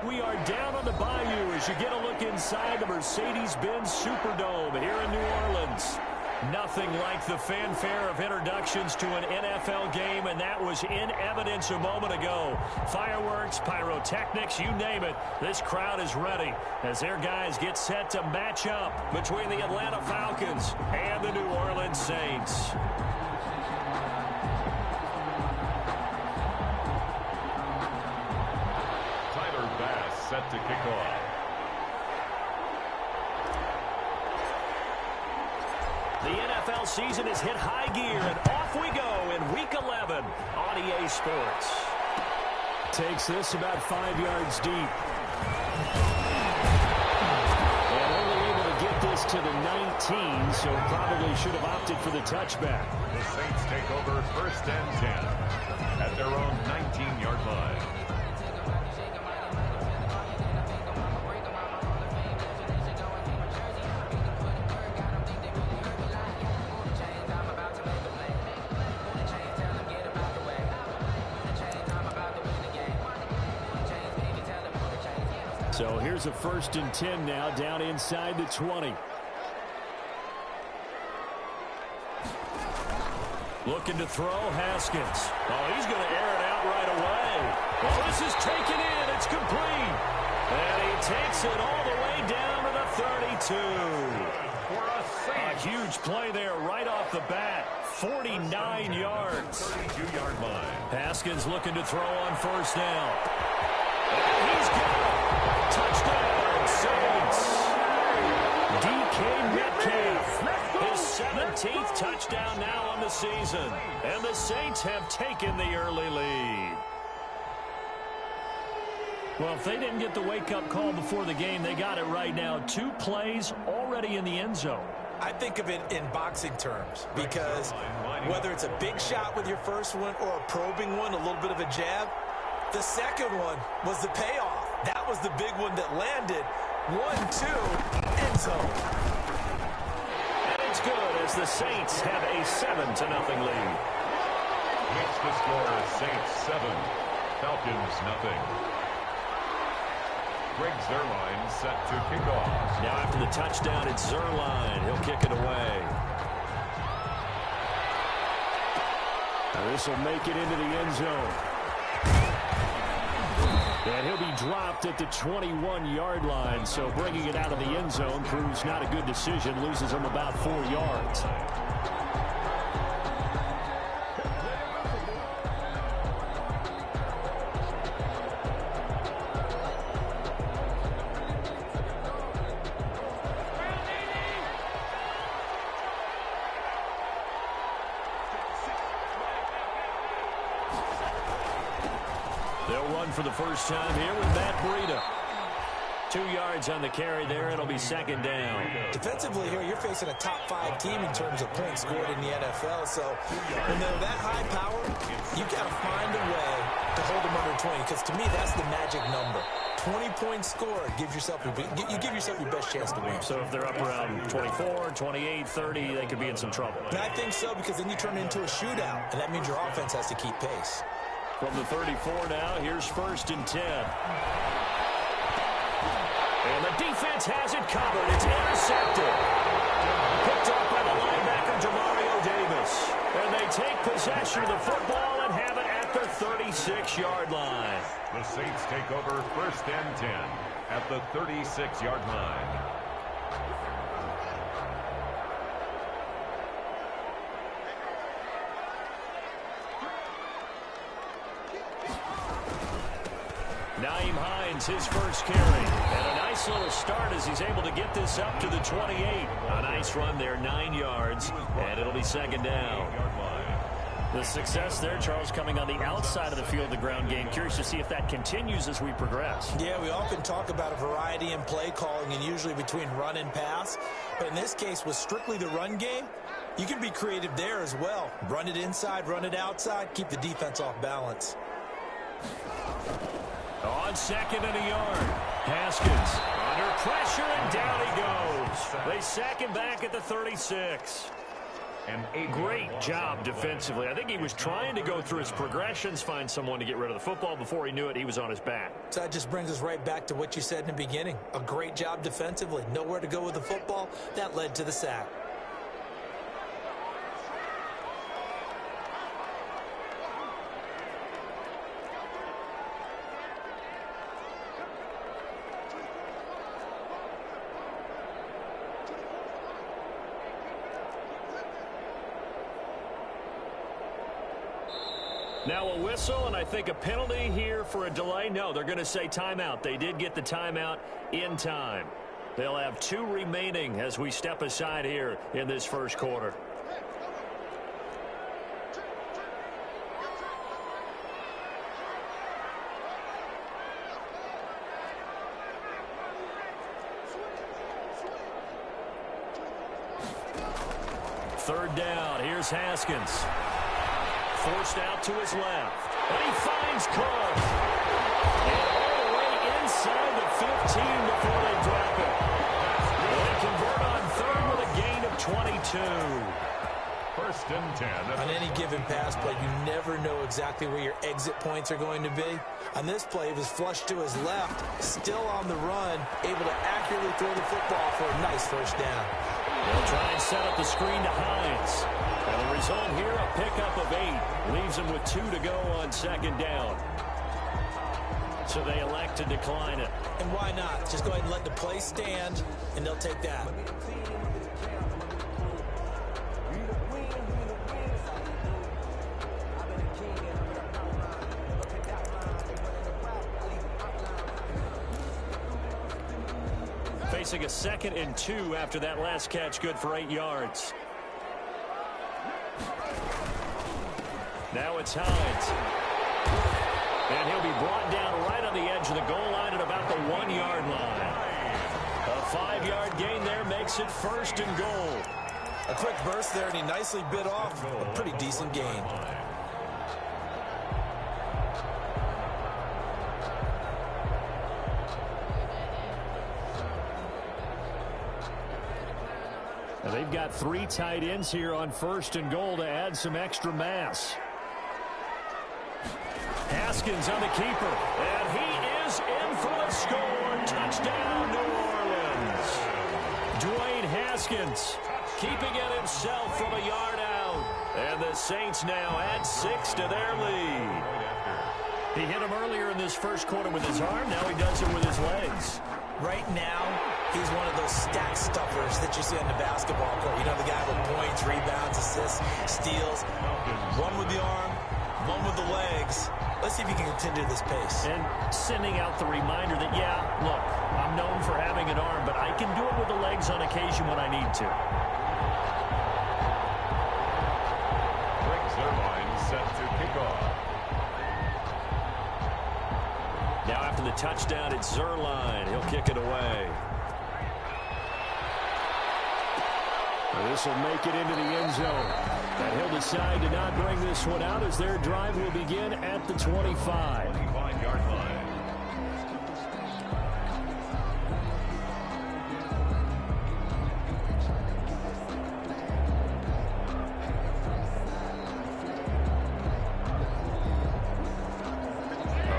We are down on the bayou as you get a look inside the Mercedes-Benz Superdome here in New Orleans. Nothing like the fanfare of introductions to an NFL game, and that was in evidence a moment ago. Fireworks, pyrotechnics, you name it. This crowd is ready as their guys get set to match up between the Atlanta Falcons and the New Orleans Saints. Set to kick off. The NFL season has hit high gear, and off we go in Week 11 on EA Sports. Takes this about 5 yards deep. And only able to get this to the 19, so probably should have opted for the touchback. The Saints take over 1st and 10 at their own 19-yard line. So here's a 1st and 10 now, down inside the 20. Looking to throw, Haskins. Oh, he's going to air it out right away. Oh, this is taken in. It's complete. And he takes it all the way down to the 32. A huge play there right off the bat. 49 yards. 32-yard line. Haskins looking to throw on 1st down. And he's got it. Touchdown, Saints. DK Metcalf, his 17th touchdown now on the season. And the Saints have taken the early lead. Well, if they didn't get the wake-up call before the game, they got it right now. 2 plays already in the end zone. I think of it in boxing terms because whether it's a big shot with your first one or a probing one, a little bit of a jab, the second one was the payoff. That was the big one that landed. 1-2, end zone. And it's good as the Saints have a 7-0 lead. Makes the score Saints 7, Falcons 0. Greg Zuerlein set to kick off. Now after the touchdown, it's Zuerlein. He'll kick it away. Now this will make it into the end zone. And he'll be dropped at the 21-yard line, so bringing it out of the end zone proves not a good decision, loses him about 4 yards. They'll run for the first time here with Matt Breida. 2 yards on the carry there. It'll be 2nd down. Defensively here, you're facing a top 5 team in terms of points scored in the NFL. So when they're that high power, you got to find a way to hold them under 20. Because to me, that's the magic number. 20 points scored. You give yourself your best chance to win. So if they're up around 24, 28, 30, they could be in some trouble. And I think so, because then you turn it into a shootout. And that means your offense has to keep pace. From the 34 now, here's 1st and 10. And the defense has it covered. It's intercepted. Picked up by the linebacker, Demario Davis. And they take possession of the football and have it at their 36-yard line. The Saints take over 1st and 10 at the 36-yard line. Nyheim Hines, his first carry. And a nice little start as he's able to get this up to the 28. A nice run there, 9 yards, and it'll be 2nd down. The success there, Charles, coming on the outside of the field, the ground game. Curious to see if that continues as we progress. Yeah, we often talk about a variety in play calling and usually between run and pass. But in this case, with strictly the run game, you can be creative there as well. Run it inside, run it outside, keep the defense off balance. On 2nd and a yard. Haskins under pressure, and down he goes. They sack him back at the 36. and 8 Great job defensively. I think he was trying to go through his progressions, find someone to get rid of the football. Before he knew it, he was on his back. So that just brings us right back to what you said in the beginning. A great job defensively. Nowhere to go with the football. That led to the sack. Now a whistle, and I think a penalty here for a delay. No, they're going to say timeout. They did get the timeout in time. They'll have 2 remaining as we step aside here in this first quarter. Third down. Here's Haskins. Forced out to his left. And he finds Cole. And all the way inside the 15 before they drop it. They convert on third with a gain of 22. First and 10. On any given pass play, you never know exactly where your exit points are going to be. On this play, it was flushed to his left, still on the run, able to accurately throw the football for a nice first down. They'll try and set up the screen to Hines. And the result here, a pickup of 8. Leaves them with 2 to go on second down. So they elect to decline it. And why not? Just go ahead and let the play stand, and they'll take that. Facing a 2nd and 2 after that last catch, good for 8 yards. Now it's Hines. And he'll be brought down right on the edge of the goal line at about the 1-yard line. A 5-yard gain there makes it first and goal. A quick burst there, and he nicely bit off a pretty decent gain. Now they've got 3 tight ends here on first and goal to add some extra mass. Haskins on the keeper, and he is in for the score. Touchdown, New Orleans. Dwayne Haskins keeping it himself from a yard out. And the Saints now add 6 to their lead. He hit him earlier in this first quarter with his arm. Now he does it with his legs. Right now, he's one of those stat stuffers that you see on the basketball court. You know, the guy with points, rebounds, assists, steals. One with the arm, one with the legs. Let's see if he can continue this pace. And sending out the reminder that, yeah, look, I'm known for having an arm, but I can do it with the legs on occasion when I need to. Rick Zerline set to kick off. Now after the touchdown, it's Zerline. He'll kick it away. This will make it into the end zone. And he'll decide to not bring this one out as their drive will begin at the 25. 25-yard line.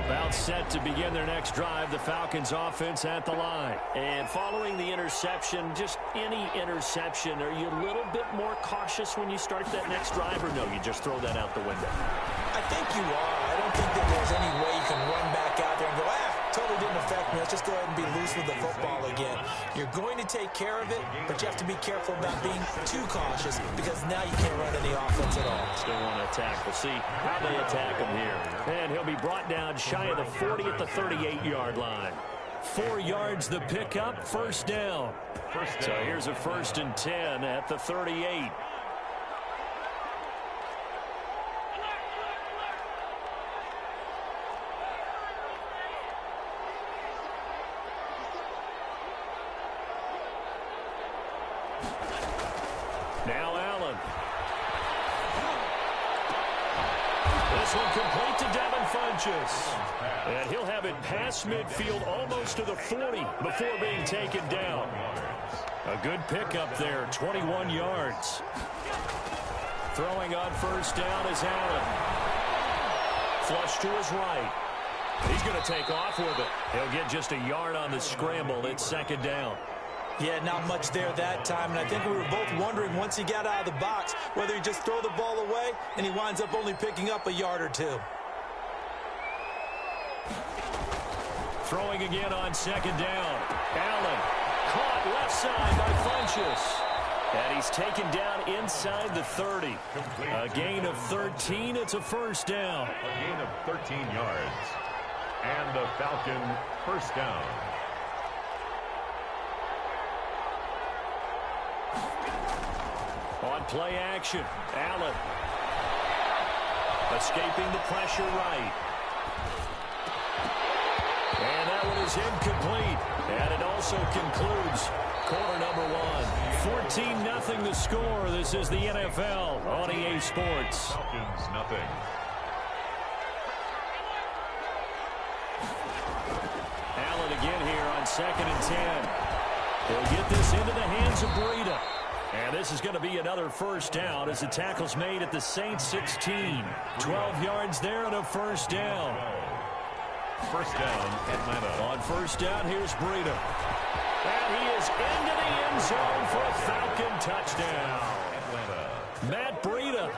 About set to begin their next drive, the Falcons offense at the line. And following the interception, just any interception, are you a little bit more cautious when you start that next drive, or no, you just throw that out the window? I think you are. I don't think that there's any way you can run back out there and go, totally didn't affect me. Let's just go ahead and be loose with the football again. You're going to take care of it, but you have to be careful about being too cautious because now you can't run any offense at all. Still want to attack. We'll see how they attack him here. And he'll be brought down shy of the 40 at the 38-yard line. 4 yards the pickup, first down. So here's a 1st and 10 at the 38. Now Allen. This one complete to Devin Funchess. And he'll have it past midfield almost to the 40 before being taken down. A good pickup there, 21 yards. Throwing on first down is Allen. Flush to his right. He's going to take off with it. He'll get just a yard on the scramble. It's second down. Yeah, not much there that time, and I think we were both wondering once he got out of the box whether he just throw the ball away and he winds up only picking up a yard or two. Throwing again on second down. Allen caught left side by Funchess. And he's taken down inside the 30. A gain of 13. It's a first down. A gain of 13 yards. And the Falcon first down. On play action, Allen. Escaping the pressure right. And that one is incomplete. And it also concludes quarter number one. 14-0 the score. This is the NFL on EA Sports. Falcons nothing. Allen again here on 2nd and 10. He'll get this into the hands of Breida. And this is going to be another first down as the tackle's made at the Saints 16. 12 yards there and a first down. First down, Atlanta. On first down, here's Breida. And he is into the end zone for a Falcon touchdown. Atlanta. Matt Breida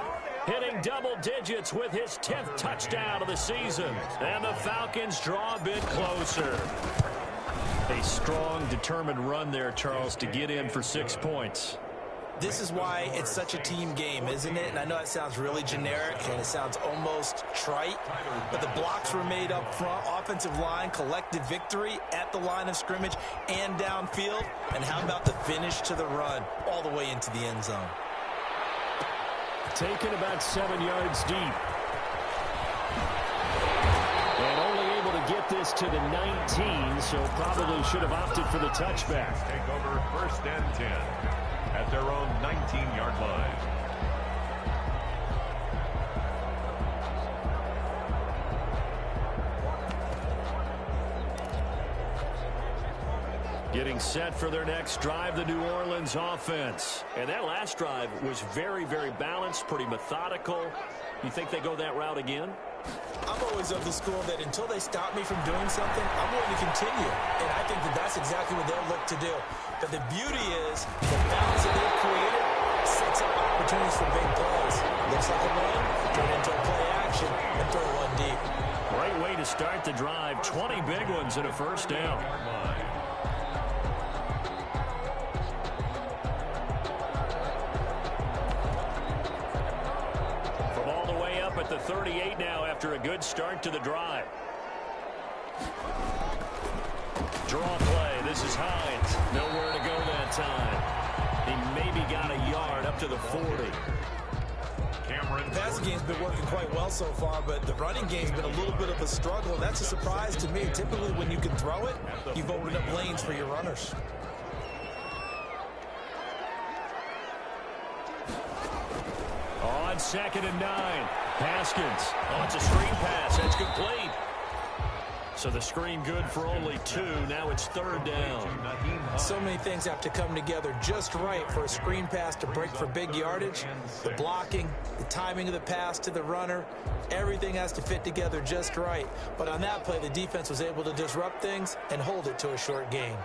hitting double digits with his 10th touchdown of the season. And the Falcons draw a bit closer. A strong, determined run there, Charles, to get in for 6 points. This is why it's such a team game, isn't it? And I know it sounds really generic and it sounds almost trite, but the blocks were made up front, offensive line, collective victory at the line of scrimmage and downfield. And how about the finish to the run all the way into the end zone? Taken about 7 yards deep. And only able to get this to the 19, so probably should have opted for the touchback. Take over first and 10. At their own 19-yard line. Getting set for their next drive, the New Orleans offense. And that last drive was very, very balanced, pretty methodical. You think they go that route again? I'm always of the school that until they stop me from doing something, I'm going to continue. And I think that that's exactly what they'll look to do. But the beauty is the balance that they've created sets up opportunities for big plays. Looks like a run, turn into a play action, and throw one deep. Great way to start the drive. 20 big ones and a first down. From all the way up at the 38 now after a good start to the drive. Draw play. This is Hines. Nowhere to go that time. He maybe got a yard up to the 40. The passing game's been working quite well so far, but the running game's been a little bit of a struggle. And that's a surprise to me. Typically, when you can throw it, you've opened up lanes for your runners. On 2nd and 9. Haskins. Oh, it's a screen pass. That's complete. So the screen good for only 2. Now it's 3rd down. So many things have to come together just right for a screen pass to break for big yardage. The blocking, the timing of the pass to the runner, everything has to fit together just right. But on that play, the defense was able to disrupt things and hold it to a short gain.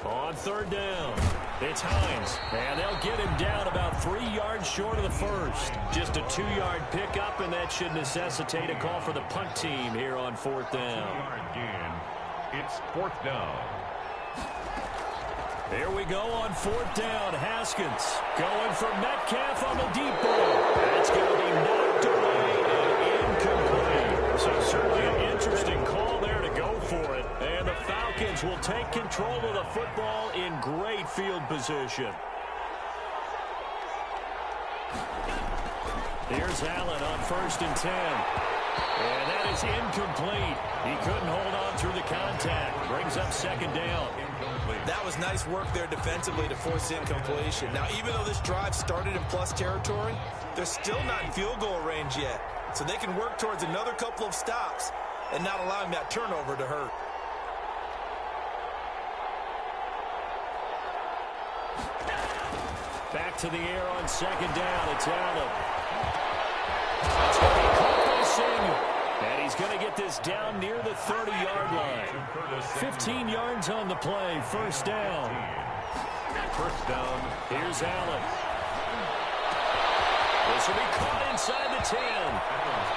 On 3rd down, it's Hines, and they'll get him down about 3 yards short of the first. Just a 2-yard pickup, and that should necessitate a call for the punt team here on 4th down. 2-yard gain. It's 4th down. Here we go on 4th down. Haskins going for Metcalf on the deep ball. That's going to be knocked away and incomplete. So certainly an interesting call there to go for it. And the Falcons will take control of the football in great field position. Here's Allen on 1st and 10. And that is incomplete. He couldn't hold on through the contact. Brings up second down. That was nice work there defensively to force incompletion. Now, even though this drive started in plus territory, they're still not in field goal range yet. So they can work towards another couple of stops and not allowing that turnover to hurt. Back to the air on second down. It's Allen. It's going to be caught by Samuel. And he's going to get this down near the 30-yard line. 15 yards on the play. First down. First down. Here's Allen. This will be caught inside the 10.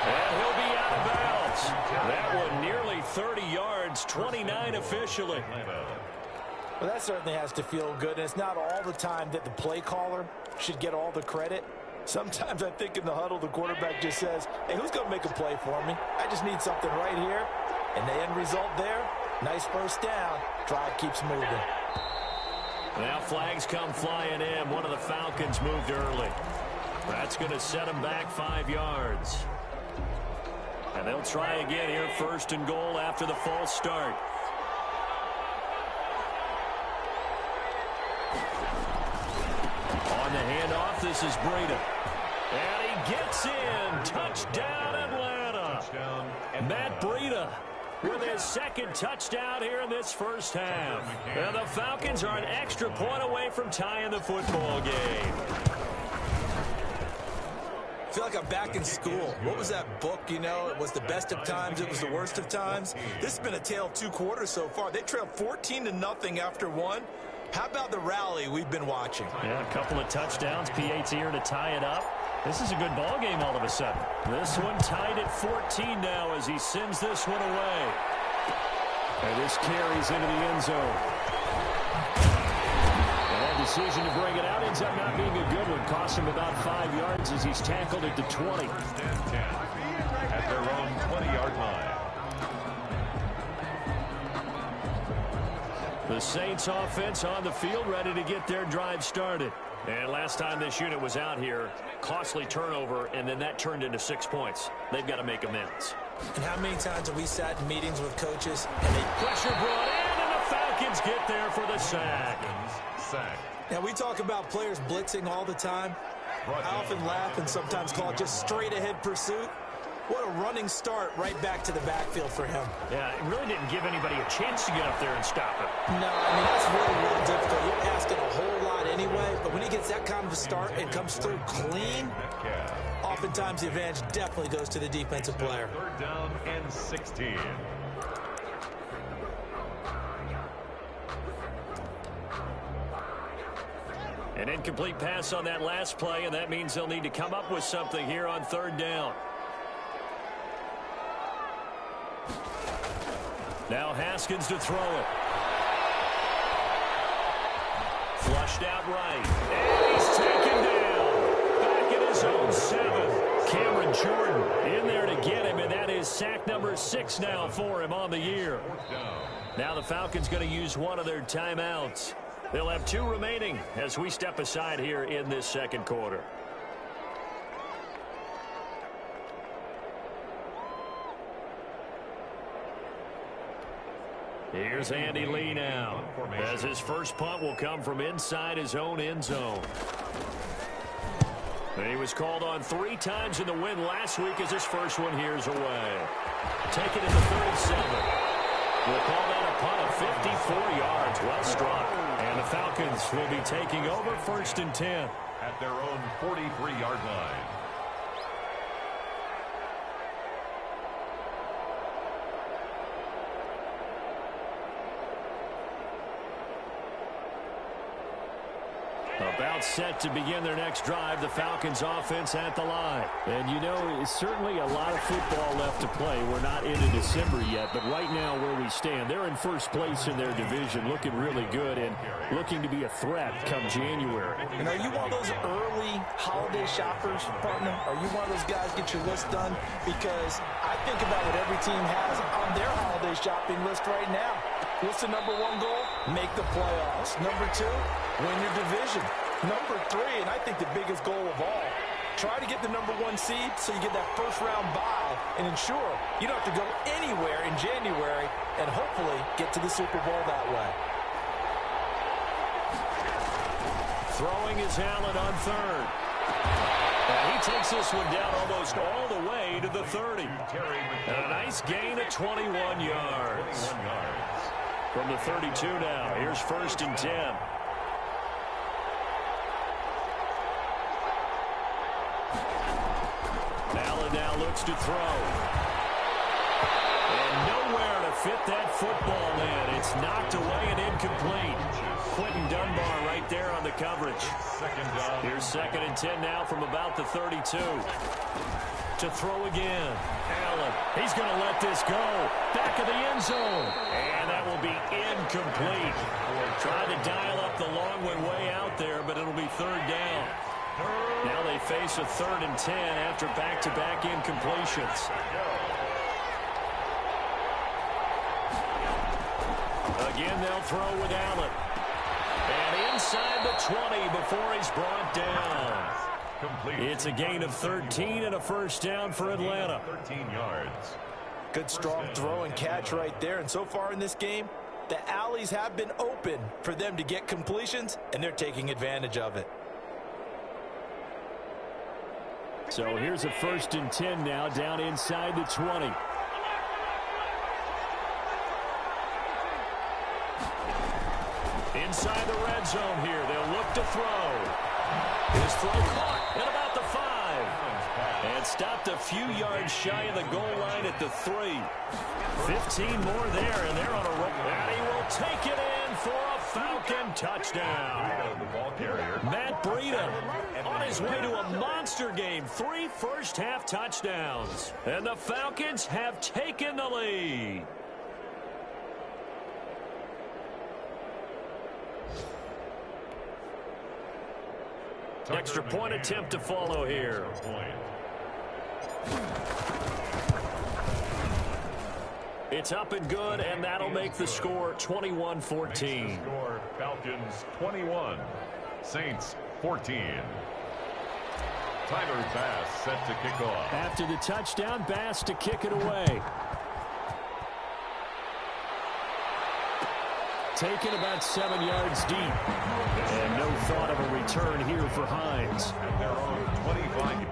And he'll be out of bounds. That one nearly 30 yards, 29 officially. Well, that certainly has to feel good, and it's not all the time that the play caller should get all the credit. Sometimes I think in the huddle, the quarterback just says, hey, who's going to make a play for me? I just need something right here. And the end result there, nice first down. Drive keeps moving. Now flags come flying in. One of the Falcons moved early. That's going to set them back 5 yards. And they'll try again here, first and goal after the false start. On the handoff, this is Breida. And he gets in. Touchdown, Atlanta. Matt Breida with his second touchdown here in this first half. And the Falcons are an extra point away from tying the football game. I feel like I'm back in school. What was that book, you know? It was the best of times. It was the worst of times. This has been a tale of two quarters so far. They trailed 14-0 after one. How about the rally we've been watching? Yeah, a couple of touchdowns. P8's here to tie it up. This is a good ball game all of a sudden. This one tied at 14 now as he sends this one away. And this carries into the end zone. And that decision to bring it out ends up not being a good one. Cost him about 5 yards as he's tackled at the 20. At their own 20-yard line. The Saints offense on the field ready to get their drive started. And last time this unit was out here, costly turnover, and then that turned into 6 points. They've got to make amends. And how many times have we sat in meetings with coaches and they pressure brought in, and the Falcons get there for the sack. Now, we talk about players blitzing all the time. I often laugh and sometimes call it just straight-ahead pursuit. What a running start right back to the backfield for him. Yeah, it really didn't give anybody a chance to get up there and stop him. No, I mean, that's really, really difficult. You're asking a whole lot anyway, but when he gets that kind of a start and comes through clean, oftentimes the advantage definitely goes to the defensive player. Third down and 16. An incomplete pass on that last play, and that means they'll need to come up with something here on third down. Now Haskins to throw it. Flushed out right. And he's taken down. Back at his own 7. Cameron Jordan in there to get him, and that is sack number 6 now for him on the year. Now the Falcons going to use one of their timeouts. They'll have 2 remaining as we step aside here in this second quarter. Here's Andy Lee now, as his first punt will come from inside his own end zone. And he was called on 3 times in the win last week as his first one here's away. Taken at the 37. We'll call that a punt of 54 yards. Well struck. And the Falcons will be taking over first and 10. At their own 43-yard line. About set to begin their next drive, the Falcons offense at the line. And you know, it's certainly a lot of football left to play. We're not into December yet, but right now where we stand, they're in first place in their division, looking really good and looking to be a threat come January. And are you one of those early holiday shoppers, partner? Are you one of those guys get your list done? Because I think about what every team has on their holiday shopping list right now. What's the number 1 goal? Make the playoffs. Number 2, win your division. Number 3, and I think the biggest goal of all, Try to get the #1 seed so you get that first-round bye and ensure you don't have to go anywhere in January and hopefully get to the Super Bowl that way. Throwing is Allen on third. And he takes this one down almost all the way to the 30. And a nice gain of 21 yards. From the 32 now, here's 1st and 10. Allen now looks to throw. And nowhere to fit that football in. It's knocked away and incomplete. Quentin Dunbar right there on the coverage. Here's 2nd and 10 now from about the 32. To throw again. Allen, he's going to let this go. Back of the end zone. And that will be incomplete. Trying to dial up the long one way out there, but it'll be 3rd down. Now they face a 3rd and 10 after back-to-back incompletions. Again, they'll throw with Allen. And inside the 20 before he's brought down. It's a gain of 13 and a 1st down for Atlanta. 13 yards. Good, strong throw and catch right there. And so far in this game, the alleys have been open for them to get completions, and they're taking advantage of it. So here's a 1st and 10 now down inside the 20. Inside the red zone here. They'll look to throw. His throw caught at about the 5. And stopped a few yards shy of the goal line at the 3. 15 more there, and they're on a roll. And he will take it in for a Falcon touchdown. Matt Breida on his way to a monster game. 3 first-half touchdowns. And the Falcons have taken the lead. Extra point attempt to follow here. It's up and good, and that'll make the score 21-14. Falcons 21, Saints 14. Tyler Bass set to kick off. After the touchdown, Bass to kick it away. Taken about 7 yards deep. And no thought of a return here for Hines. At their own 25.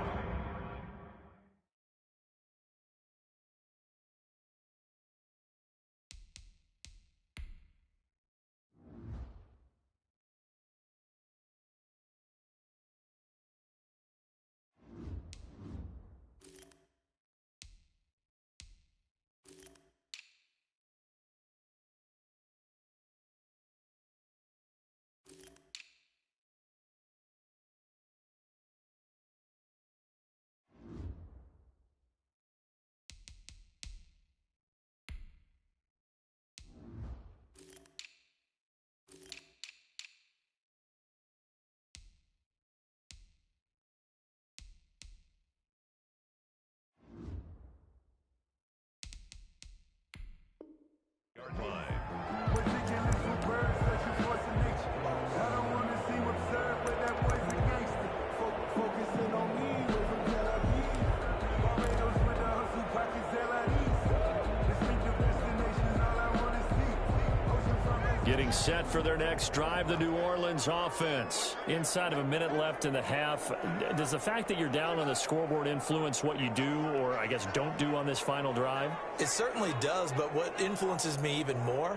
Getting set for their next drive, the New Orleans offense. Inside of a minute left in the half, does the fact that you're down on the scoreboard influence what you do, or I guess don't do on this final drive? It certainly does, but what influences me even more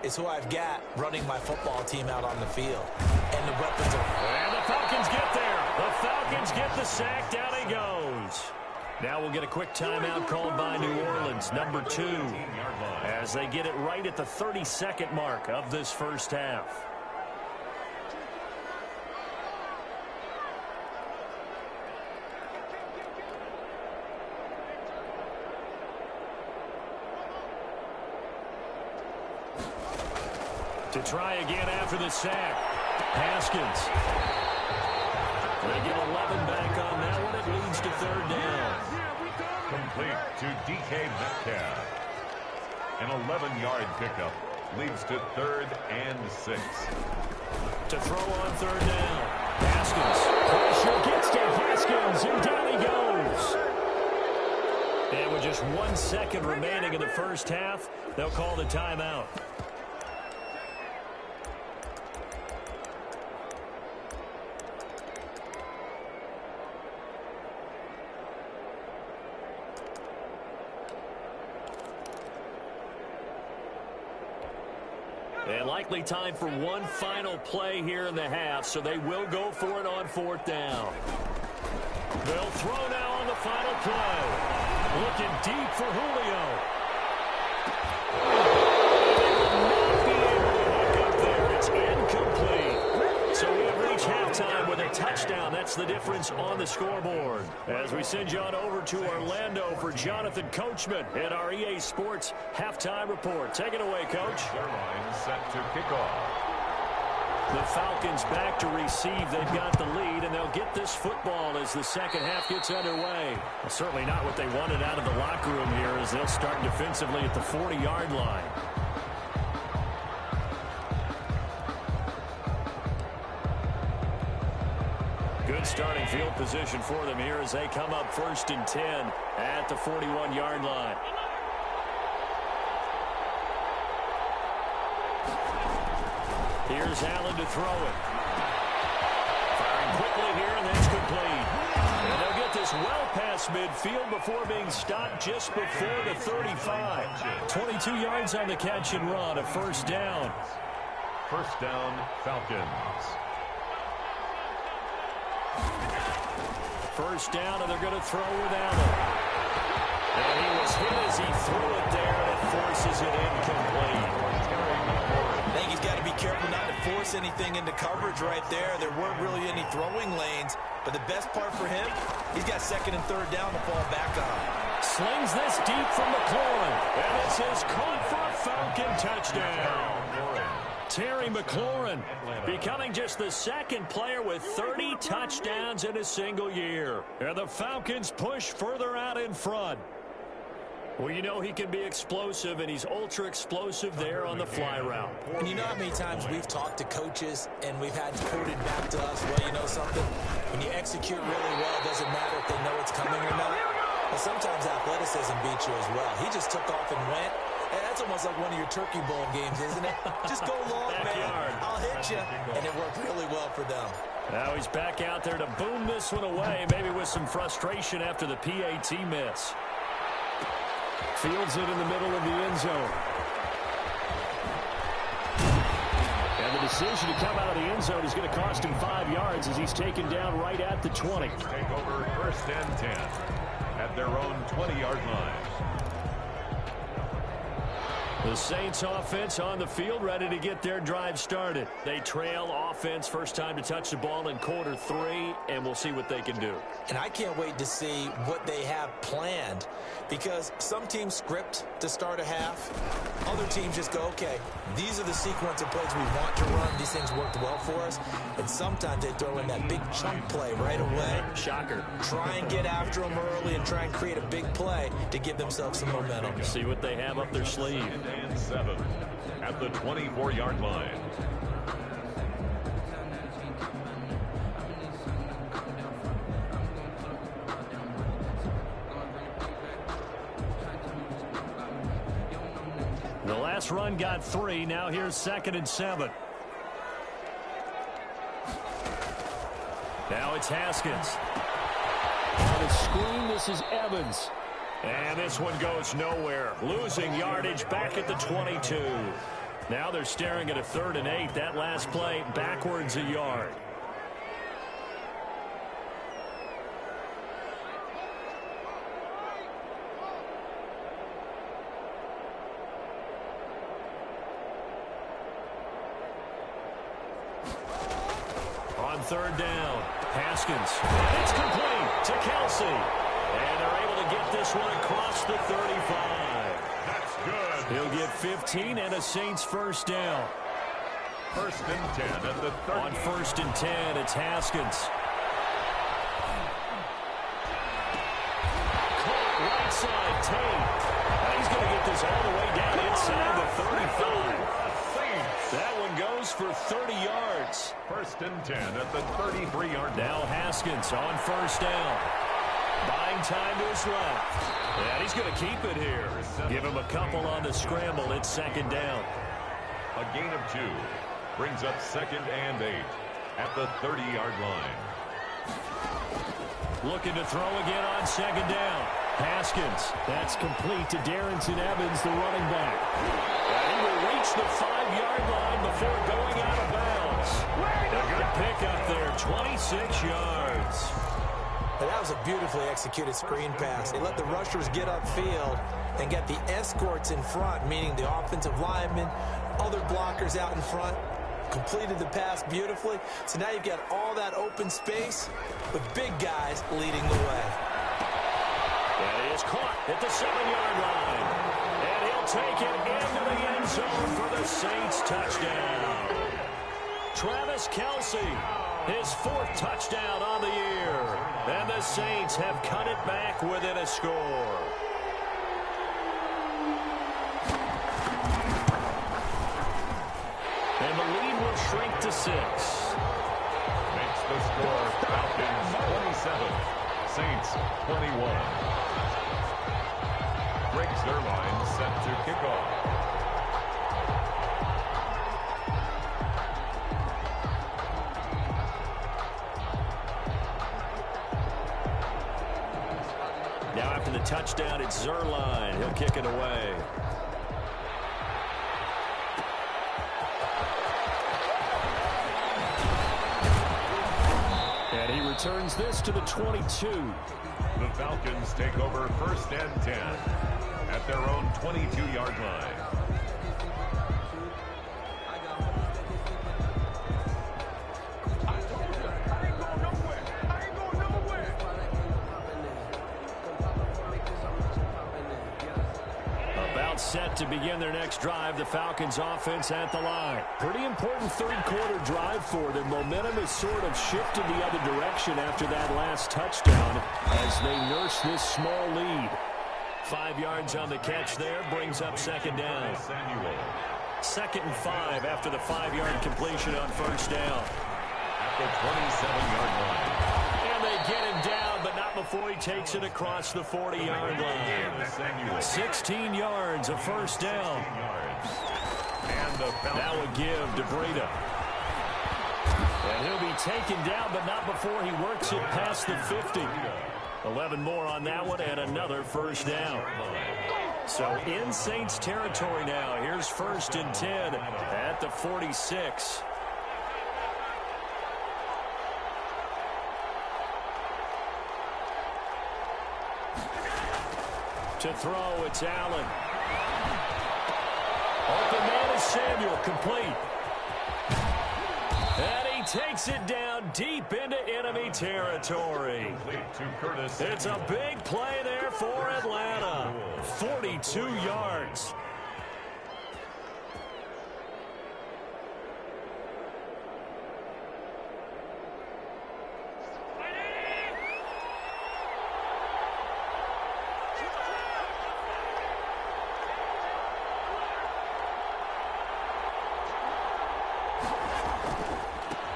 is who I've got running my football team out on the field. And the weapons are... And the Falcons get there. The Falcons get the sack. Down he goes. Now we'll get a quick timeout called by New Orleans, number 2, as they get it right at the 32nd mark of this first half. To try again after the sack. Haskins. They get 11 back on that one. It leads to 3rd down. Complete to DK Metcalf. An 11-yard pickup leads to 3rd and 6. To throw on 3rd down. Haskins. Pressure gets to Haskins, and down he goes. And with just 1 second remaining in the first half, they'll call the timeout. And likely time for one final play here in the half, so they will go for it on 4th down. They'll throw now on the final play. Looking deep for Julio. Not be able to hook up there. It's incomplete. So we have reached halftime with a touchdown. That's the difference on the scoreboard. As we send you on over to Orlando for Jonathan Coachman in our EA Sports halftime report. Take it away, Coach. Their line set to kick off. The Falcons back to receive. They've got the lead, and they'll get this football as the second half gets underway. Well, certainly not what they wanted out of the locker room here, as they'll start defensively at the 40-yard line. Good starting field position for them here as they come up 1st and 10 at the 41-yard line. Here's Allen to throw it. Firing quickly here, and that's complete. And they'll get this well past midfield before being stopped just before the 35. 22 yards on the catch and run, a 1st down. 1st down, Falcons. 1st down, and they're going to throw with Allen. And he was hit as he threw it there, and it forces it incomplete. I think he's got to be careful not to force anything into coverage right there. There weren't really any throwing lanes, but the best part for him, he's got 2nd and 3rd down to fall back on. Slings this deep from McLaurin, and this is caught for a Falcon touchdown. Terry McLaurin becoming just the 2nd player with 30 touchdowns in a single year. And the Falcons push further out in front. Well, you know he can be explosive, and he's ultra-explosive there on the fly route. And you know how many times we've talked to coaches, and we've had quoted back to us, well, you know something? When you execute really well, it doesn't matter if they know it's coming or not. But sometimes athleticism beats you as well. He just took off and went. And that's almost like one of your Turkey Bowl games, isn't it? Just go long, man. I'll hit you. And it worked really well for them. Now he's back out there to boom this one away, maybe with some frustration after the PAT miss. Fields it in the middle of the end zone. And the decision to come out of the end zone is going to cost him 5 yards as he's taken down right at the 20. Take over 1st and 10 at their own 20-yard line. The Saints offense on the field, ready to get their drive started. They trail offense, first time to touch the ball in quarter 3, and we'll see what they can do. And I can't wait to see what they have planned, because some teams script to start a half. Other teams just go, okay, these are the sequence of plays we want to run. These things worked well for us. And sometimes they throw in that big chunk play right away. Shocker. Try and get after them early and try and create a big play to give themselves some momentum. See what they have up their sleeve. And 7 at the 24-yard line. The last run got 3. Now here's 2nd and 7. Now it's Haskins. On the screen, this is Evans. And this one goes nowhere. Losing yardage back at the 22. Now they're staring at a 3rd and 8. That last play backwards a yard. On 3rd down, Haskins. It's complete to Kelsey. And they're able to get this one across the 35. That's good. He'll get 15 and a Saints 1st down. 1st and 10 at the 30. On 1st and 10, it's Haskins. Caught right side, Tate. He's going to get this all the way down inside the 35. That one goes for 30 yards. 1st and 10 at the 33-yard line. Now Haskins on first down. Buying time to his left. And he's going to keep it here. Give him a couple on the scramble. It's second down. A gain of 2 brings up 2nd and 8 at the 30-yard line. Looking to throw again on second down. Haskins. That's complete to Darrington Evans, the running back. And he will reach the 5-yard line before going out of bounds. A good pickup there, 26 yards. And that was a beautifully executed screen pass. They let the rushers get upfield and get the escorts in front, meaning the offensive linemen, other blockers out in front. Completed the pass beautifully. So now you've got all that open space with big guys leading the way. And he is caught at the 7-yard line. And he'll take it into the end zone for the Saints touchdown. Travis Kelce, his 4th touchdown on the year. And the Saints have cut it back within a score. And the lead will shrink to 6. Makes the score Falcons 27, Saints 21. Greg Zuerlein set to kick off. Now after the touchdown, it's Zuerlein. He'll kick it away. And he returns this to the 22. The Falcons take over 1st and 10 at their own 22-yard line. Set to begin their next drive. The Falcons offense at the line. Pretty important third-quarter drive for them. Momentum has sort of shifted the other direction after that last touchdown as they nurse this small lead. 5 yards on the catch there brings up second down. 2nd and 5 after the 5-yard completion on first down. At the 27-yard line. And they get him down, but not before he takes it across the 40-yard line. 16 yards, a first down. That would give DeBreda. And he'll be taken down, but not before he works it past the 50. 11 more on that one, and another first down. So in Saints territory now. Here's 1st and 10 at the 46. To throw, it's Allen. Open man is Samuel, complete. And he takes it down deep into enemy territory. It's a big play there for Atlanta. 42 yards.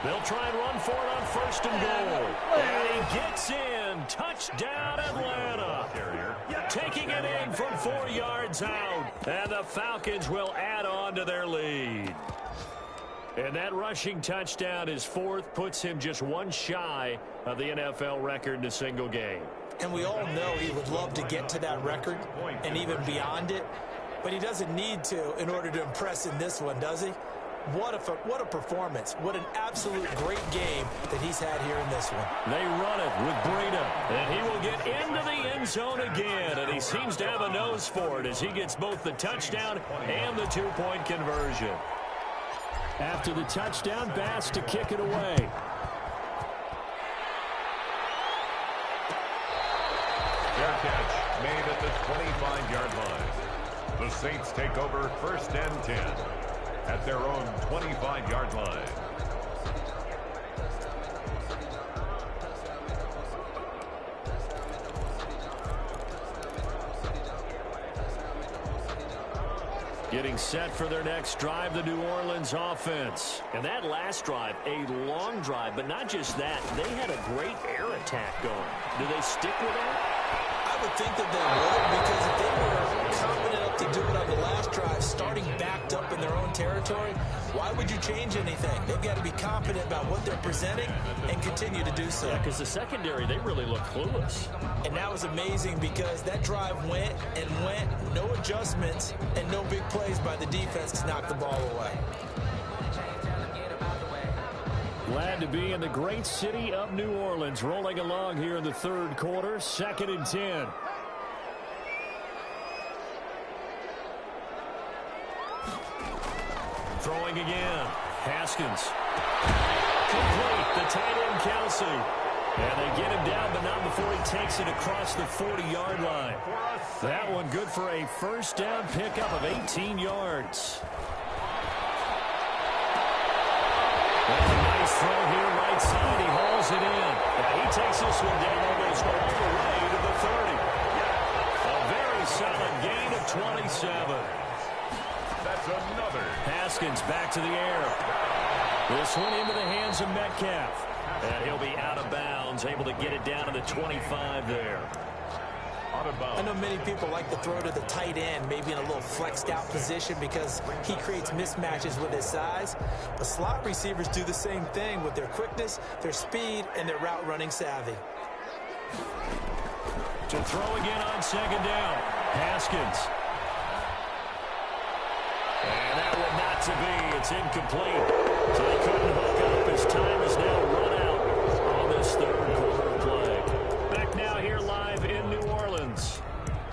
They'll try and run for it on 1st and goal. And he gets in. Touchdown, Atlanta. Taking it in from 4 yards out. And the Falcons will add on to their lead. And that rushing touchdown, his 4th, puts him just 1 shy of the NFL record in a single game. And we all know he would love to get to that record and even beyond it. But he doesn't need to in order to impress in this one, does he? What a performance. What an absolute great game that he's had here in this one. They run it with Breida, and he will get into the end zone again, and he seems to have a nose for it as he gets both the touchdown and the 2-point conversion. After the touchdown, Bass to kick it away. Fair catch made at the 25-yard line. The Saints take over 1st and 10 at their own 25-yard line. Getting set for their next drive, the New Orleans offense. And that last drive, a long drive, but not just that. They had a great air attack going. Do they stick with that? I would think that they would, because if they were confident enough to do it on the last drive, starting backed up in their own territory, why would you change anything? They've got to be confident about what they're presenting and continue to do so. Yeah, because the secondary, they really look clueless. And that was amazing because that drive went and went, no adjustments, and no big plays by the defense to knock the ball away. Glad to be in the great city of New Orleans, rolling along here in the third quarter, 2nd and 10. Throwing again. Haskins. Complete. The tight end, Kelsey. And they get him down, but not before he takes it across the 40-yard line. That one good for a first down pickup of 18 yards. Well, a nice throw here, right side. He hauls it in. Now he takes this one down almost all the way to the 30. A very solid gain of 27. That's another. Haskins back to the air. This one into the hands of Metcalf. And he'll be out of bounds, able to get it down to the 25 there. I know many people like to throw to the tight end, maybe in a little flexed out position because he creates mismatches with his size. But slot receivers do the same thing with their quickness, their speed, and their route running savvy. To throw again on 2nd down. Haskins. And that one not to be. It's incomplete. So they couldn't hook up. His time is now run out on this third quarter play. Back now here live in New Orleans.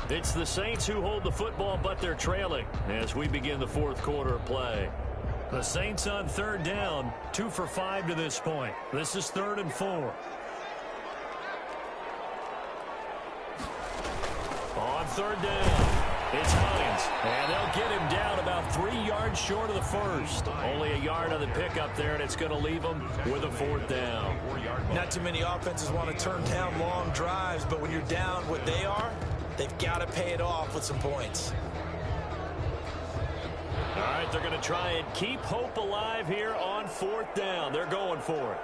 It's the Saints who hold the football, but they're trailing as we begin the fourth quarter play. The Saints on 3rd down, 2 for 5 to this point. This is 3rd and 4. On 3rd down. It's Hines, and they'll get him down about 3 yards short of the first. Only a yard on the pickup there, and it's going to leave him with a 4th down. Not too many offenses want to turn down long drives, but when you're down what they are, they've got to pay it off with some points. All right, they're going to try and keep hope alive here on 4th down. They're going for it.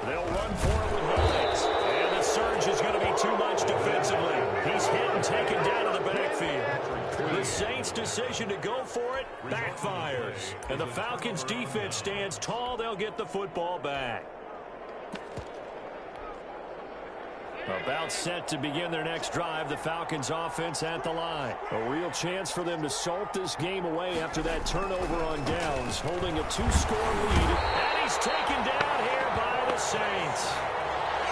They'll run for it with Hines. And the surge is going to be too much defensively. He's hit and taken down to the backfield. The Saints' decision to go for it backfires. And the Falcons' defense stands tall. They'll get the football back. About set to begin their next drive, the Falcons offense at the line. A real chance for them to salt this game away after that turnover on downs, holding a 2-score lead. And he's taken down here by the Saints.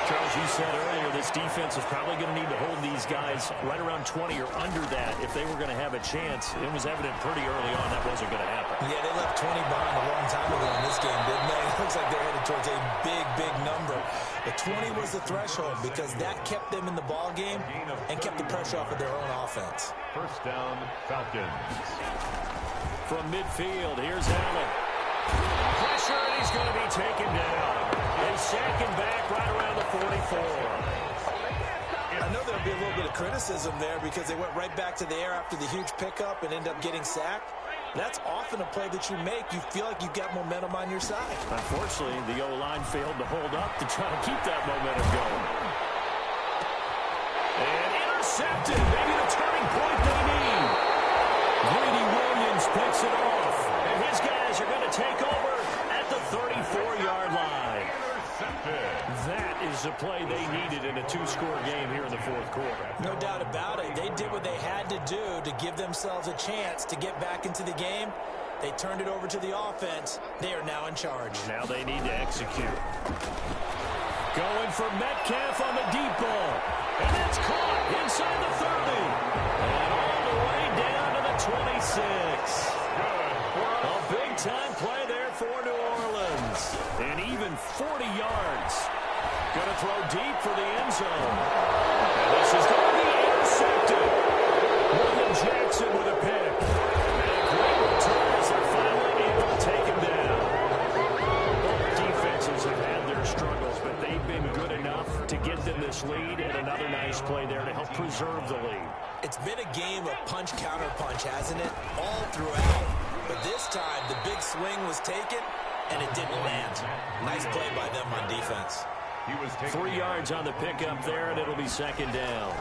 Charles, you said earlier this defense is probably going to need to hold these guys right around 20 or under that if they were going to have a chance. It was evident pretty early on that wasn't going to happen. Yeah, they left 20 behind a long time ago in this game, didn't they? It looks like they're headed towards a big, big number. But 20 was the threshold because that kept them in the ball game and kept the pressure off of their own offense. First down, Falcons. From midfield, here's Allen. Pressure, and he's going to be taken down. They sack him back right around the 44. I know there'll be a little bit of criticism there because they went right back to the air after the huge pickup and end up getting sacked. That's often a play that you make. You feel like you've got momentum on your side. Unfortunately, the O-line failed to hold up to try to keep that momentum going. And intercepted. Maybe the turning point they need. Greedy Williams picks it off. And his guys are going to take over at the 34-yard line. That is the play they needed in a 2-score game here in the fourth quarter. No doubt about it. They did what they had to do to give themselves a chance to get back into the game. They turned it over to the offense. They are now in charge. Now they need to execute. Going for Metcalf on the deep ball. And that's caught inside the 30. And all the way down to the 26. A big-time play there for New Orleans. And even 40 yards. Going to throw deep for the end zone. And this is going to be intercepted. William Jackson with a pick. And a great return as they're finally able to take him down. Both defenses have had their struggles, but they've been good enough get them this lead, and another nice play there to help preserve the lead. It's been a game of punch-counter-punch, hasn't it? All throughout. But this time, the big swing was taken, and it didn't land. Nice play by them on defense. He was 3 yards on the pickup there, and it'll be second down.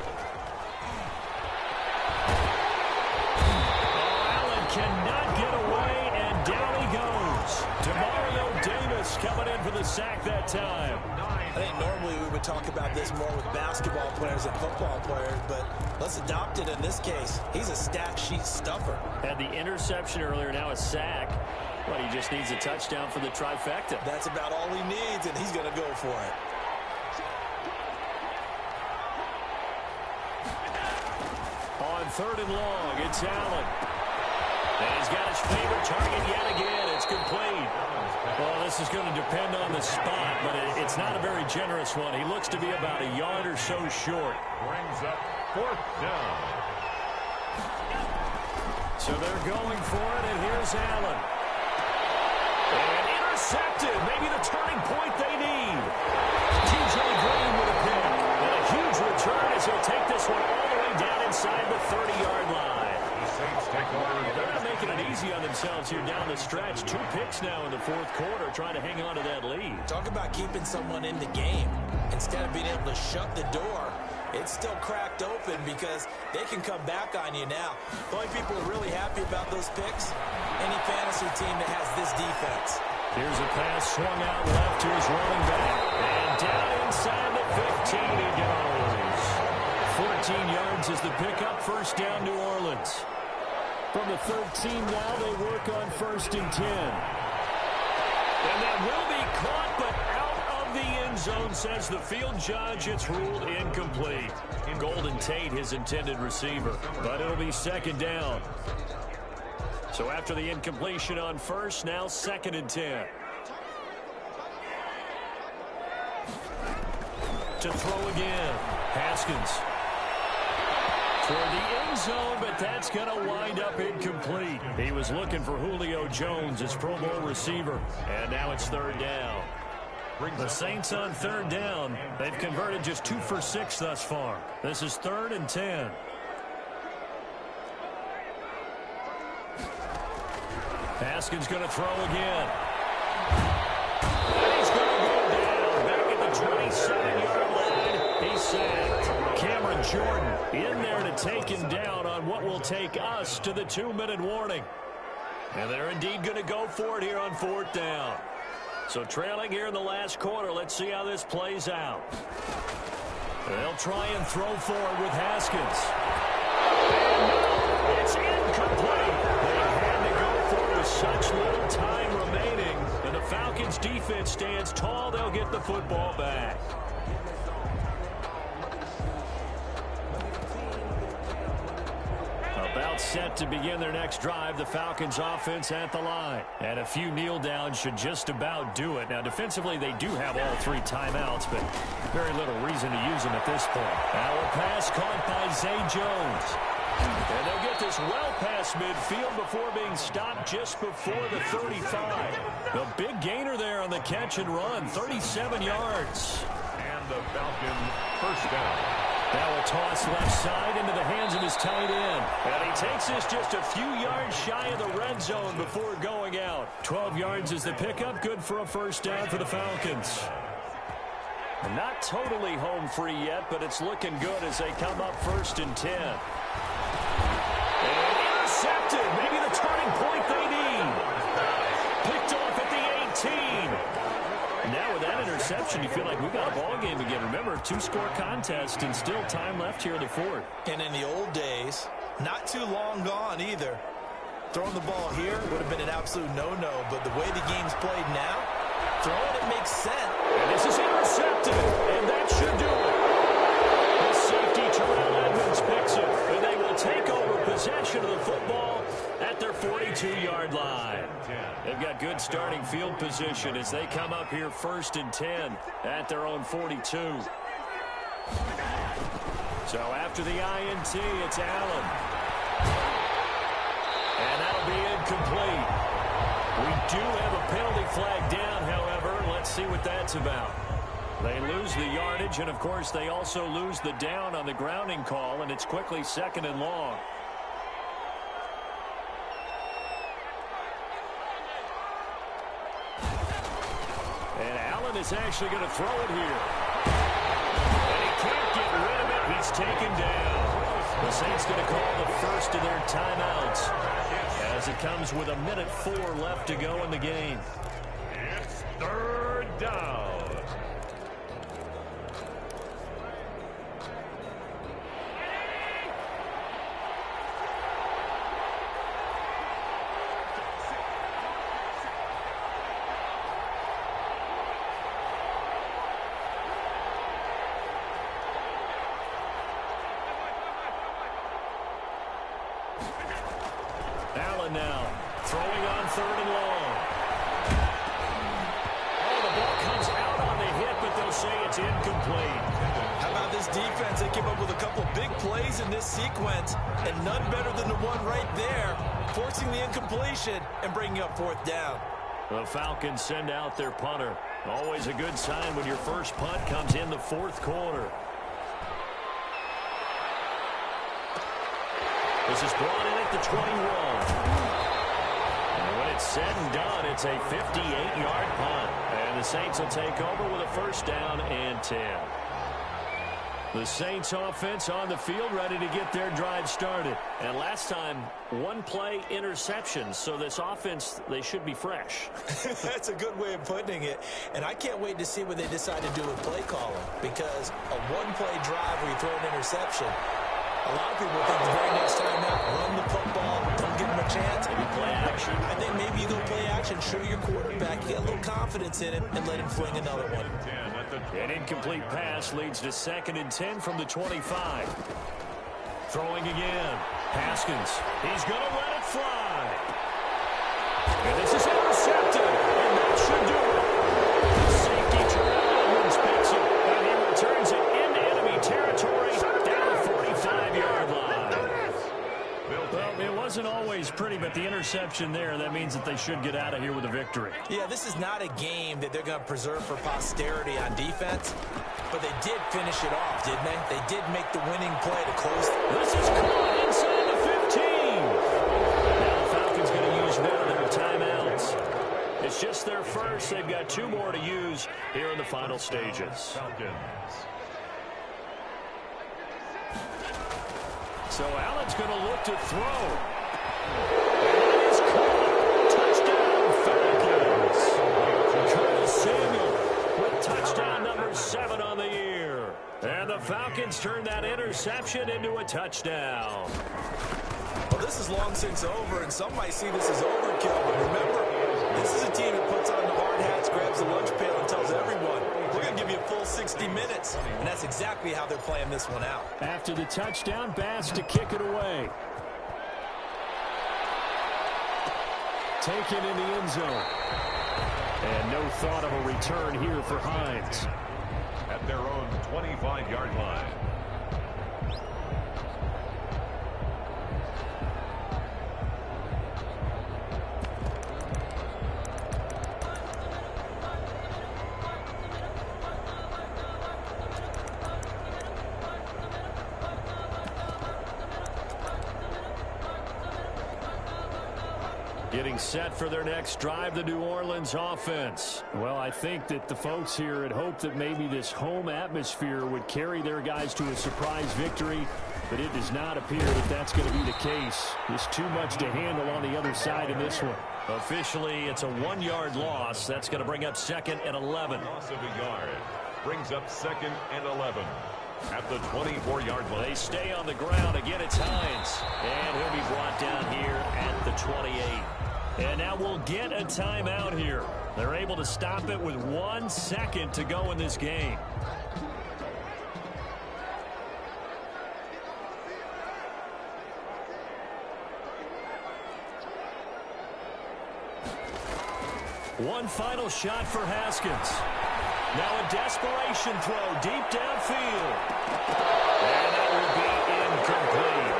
Oh, Allen cannot get away, and down he goes. Demario Davis coming in for the sack that time. I think normally we would talk about this more with basketball players and football players, but let's adopt it in this case. He's a stat sheet stuffer. Had the interception earlier, now a sack. But he just needs a touchdown for the trifecta. That's about all he needs, and he's going to go for it. On 3rd and long, it's Allen. And he's got his favorite target yet again. It's complete. Well, this is going to depend on the spot, but it's not a very generous one. He looks to be about a yard or so short. Brings up 4th down. So they're going for it, and here's Allen. And intercepted. Maybe the turning point they need. T.J. Green with a pick. And a huge return as he'll take this one all the way down inside the 30-yard line. The Saints take over. They're not making it easy on themselves here down the stretch. 2 picks now in the 4th quarter, trying to hang on to that lead. Talk about keeping someone in the game. Instead of being able to shut the door, it's still cracked open because they can come back on you now. The only people who are really happy about those picks, any fantasy team that has this defense. Here's a pass swung out left to his running back. And down inside the 15 he goes. 14 yards is the pickup. 1st down, New Orleans. From the 13 now, they work on 1st and 10. And that will be caught, but out of the end zone, says the field judge. It's ruled incomplete. Golden Tate, his intended receiver. But it'll be 2nd down. So after the incompletion on 1st, now 2nd and 10. To throw again, Haskins. Toward the end zone, but that's going to wind up incomplete. He was looking for Julio Jones, his Pro Bowl receiver. And now it's 3rd down. The Saints on 3rd down. They've converted just 2 for 6 thus far. This is 3rd and 10. Haskins going to throw again. And he's going to go down. Back at the 27-yard line. He's sacked. Cameron Jordan in there to take him down on what will take us to the 2-minute warning. And they're indeed going to go for it here on 4th down. So trailing here in the last quarter, let's see how this plays out. They'll try and throw forward with Haskins. And it's incomplete. They had to go for it with such little time remaining. And the Falcons defense stands tall. They'll get the football back. About set to begin their next drive, the Falcons offense at the line. And a few kneel downs should just about do it. Now, defensively, they do have all 3 timeouts, but very little reason to use them at this point. Now a pass caught by Zay Jones. And they'll get this well past midfield before being stopped just before the 35. The big gainer there on the catch and run, 37 yards. And the Falcon 1st down. Now a toss left side into the hands of his tight end. And he takes this just a few yards shy of the red zone before going out. 12 yards is the pickup. Good for a 1st down for the Falcons. Not totally home free yet, but it's looking good as they come up 1st and 10. And intercepted. Maybe the turning point they need. Picked off at the 18. Now with that interception, you feel like we got a ball game again. Remember, 2-score contest and still time left here in the 4th. And in the old days, not too long gone either. Throwing the ball here would have been an absolute no-no, but the way the game's played now, throwing it makes sense. And this is intercepted, and that should do it. The safety, Terrell Edmonds, picks it, and they will take over possession of the football at their 42-yard line. They've got good starting field position as they come up here 1st and 10 at their own 42. So after the INT, it's Allen. And that'll be incomplete. We do have a penalty flag down, however. Let's see what that's about. They lose the yardage, and, of course, they also lose the down on the grounding call, and it's quickly 2nd and long. And Allen is actually going to throw it here. And he can't get rid of it. He's taken down. The Saints going to call the first of their timeouts as it comes with 1:04 left to go in the game. It's 3rd down. Allen now throwing on 3rd and long. Oh, the ball comes out on the hit, but they'll say it's incomplete. How about this defense? They came up with a couple big plays in this sequence, and none better than the one right there, forcing the incompletion and bringing up 4th down. The Falcons send out their punter. Always a good sign when your first punt comes in the 4th quarter. This is brought in at the 21. And when it's said and done, it's a 58-yard punt. And the Saints will take over with a 1st down and 10. The Saints offense on the field ready to get their drive started. And last time, 1-play interception. So this offense, they should be fresh. That's a good way of putting it. And I can't wait to see what they decide to do with play calling. Because a 1-play drive where you throw an interception, a lot of people think the very next time out, run the football, don't give them a chance. Maybe play action. I think maybe you go play action, show your quarterback, get a little confidence in him, and let him fling another one. An incomplete pass leads to 2nd and 10 from the 25. Throwing again. Haskins. He's going to let it fly. And this is intercepted. And that should do it. The safety Terrell Edmonds picks it. And he returns it into enemy territory down the 45-yard line. Well, it wasn't always pretty, but the interception there, that means that they should get out of here with a victory. Yeah, this is not a game that they're going to preserve for posterity on defense, but they did finish it off, didn't they? They did make the winning play to close. This is caught inside the 15. Now the Falcons going to use one of their timeouts. It's just their first. They've got 2 more to use here in the final stages. Falcons. So Allen's going to look to throw. And it is caught. Touchdown, Falcons. Curtis Samuel with touchdown number 7 on the year. And the Falcons turn that interception into a touchdown. Well, this is long since over, and some might see this as overkill. But remember, this is a team that puts on the hard hats, grabs the lunch pail, and tells everyone, we're going to give you a full 60 minutes. And that's exactly how they're playing this one out. After the touchdown, Bass to kick it away. Taken in the end zone. And no thought of a return here for Hines. At their own 25-yard line. Getting set for their next drive, the New Orleans offense. Well, I think that the folks here had hoped that maybe this home atmosphere would carry their guys to a surprise victory, but it does not appear that that's going to be the case. There's too much to handle on the other side in this one. Officially, it's a 1-yard loss. That's going to bring up 2nd and 11. Loss of a yard brings up 2nd and 11. At the 24-yard line. They stay on the ground. Again, it's Hines. And he'll be brought down here at the 28. And now we'll get a timeout here. They're able to stop it with 1 second to go in this game. One final shot for Haskins. Now a desperation throw deep downfield. And that will be incomplete.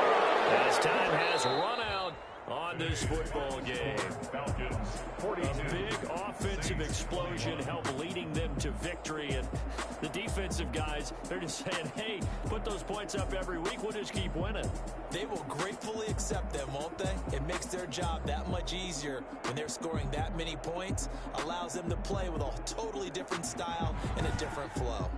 As time has run out on this this football game. Falcons, 42. A big offensive explosion helped leading them to victory. And the defensive guys, they're just saying, hey, put those points up every week. We'll just keep winning. They will gratefully accept them, won't they? It makes their job that much easier when they're scoring that many points. Allows them to play with a totally different style and a different flow.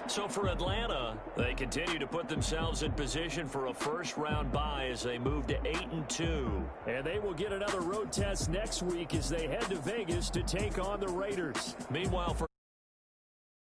So for Atlanta, they continue to put themselves in position for a first-round bye as they move to 8-2. And they will get another road test next week as they head to Vegas to take on the Raiders. Meanwhile, for